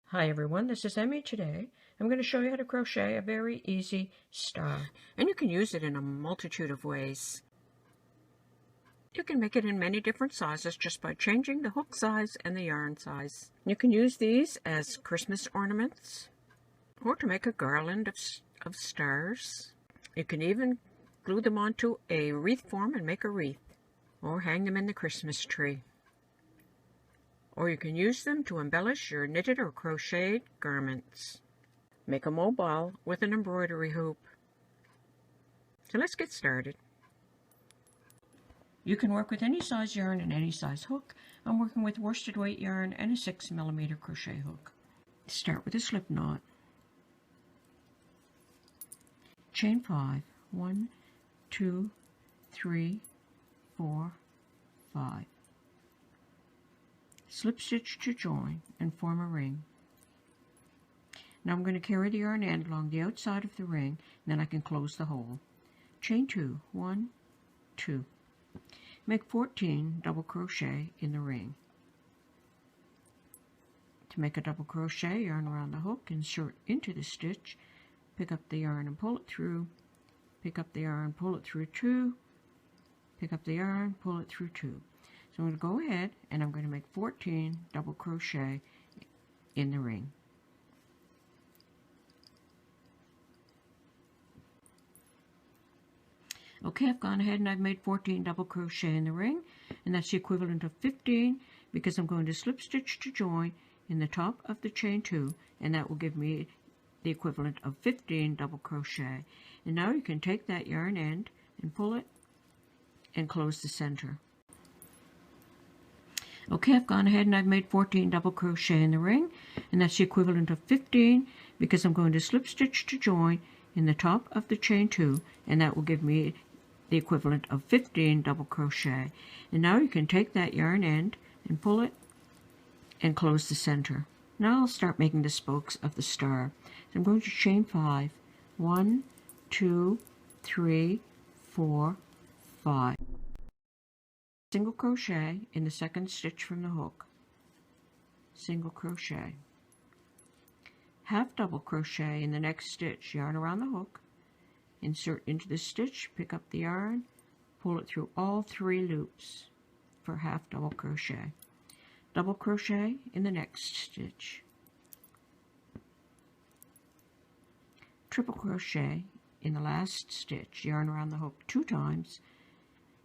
Hi everyone, this is Emmy. Today I'm going to show you how to crochet a very easy star, and you can use it in a multitude of ways. You can make it in many different sizes just by changing the hook size and the yarn size. You can use these as Christmas ornaments or to make a garland of stars. You can even glue them onto a wreath form and make a wreath, or hang them in the Christmas tree. Or you can use them to embellish your knitted or crocheted garments. Make a mobile with an embroidery hoop. So let's get started. You can work with any size yarn and any size hook. I'm working with worsted weight yarn and a 6mm crochet hook. Start with a slip knot. Chain 5. 1, 2, 3, 4, 5. Slip stitch to join and form a ring. Now I'm going to carry the yarn end along the outside of the ring, and then I can close the hole. Chain 2, 1, 2. Make 14 double crochet in the ring. To make a double crochet, yarn around the hook, insert into the stitch, pick up the yarn and pull it through, pick up the yarn, pull it through 2, pick up the yarn, pull it through 2. So I'm going to go ahead and I'm going to make 14 double crochet in the ring. Okay, I've gone ahead and I've made 14 double crochet in the ring, and that's the equivalent of 15 because I'm going to slip stitch to join in the top of the chain 2, and that will give me the equivalent of 15 double crochet. And now you can take that yarn end and pull it and close the center. Okay, I've gone ahead and I've made 14 double crochet in the ring, and that's the equivalent of 15 because I'm going to slip stitch to join in the top of the chain 2, and that will give me the equivalent of 15 double crochet. And now you can take that yarn end and pull it and close the center. Now I'll start making the spokes of the star. So I'm going to chain 5. 1, 2, 3, 4, 5. Single crochet in the second stitch from the hook, single crochet, half double crochet in the next stitch, yarn around the hook, insert into the stitch, pick up the yarn, pull it through all 3 loops for half double crochet in the next stitch, triple crochet in the last stitch, yarn around the hook 2 times,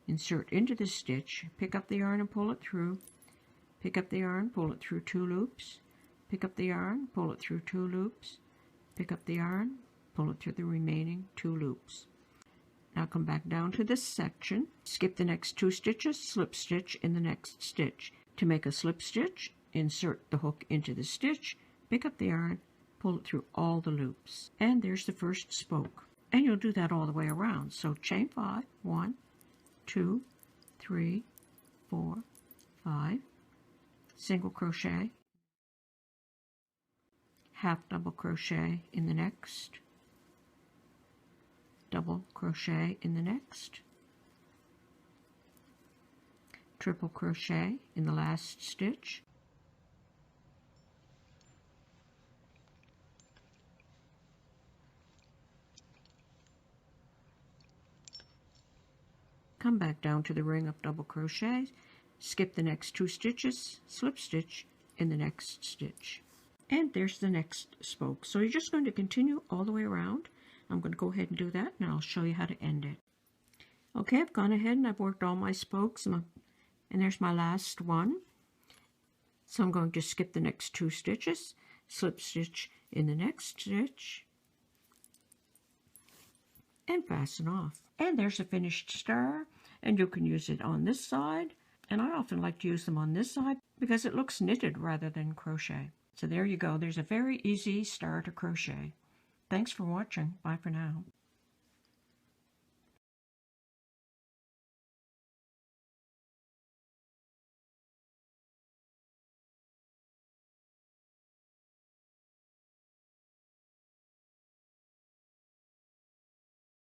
insert into the stitch, pick up the yarn and pull it through, pick up the yarn, pull it through 2 loops, pick up the yarn, pull it through 2 loops, pick up the yarn, pull it through the remaining 2 loops. Now come back down to this section, skip the next 2 stitches, slip stitch in the next stitch. To make a slip stitch, insert the hook into the stitch, pick up the yarn, pull it through all the loops. And there's the first spoke. And you'll do that all the way around. So chain 5, 1, 2, 3, 4, 5, single crochet, half double crochet in the next, double crochet in the next, triple crochet in the last stitch, come back down to the ring of double crochets, skip the next 2 stitches, slip stitch in the next stitch. And there's the next spoke. So you're just going to continue all the way around. I'm going to go ahead and do that, and I'll show you how to end it. Okay, I've gone ahead and I've worked all my spokes, and there's my last one. So I'm going to skip the next 2 stitches, slip stitch in the next stitch, and fasten off. And there's a finished star, and you can use it on this side, and I often like to use them on this side because it looks knitted rather than crochet. So there you go, there's a very easy star to crochet. Thanks for watching. Bye for now.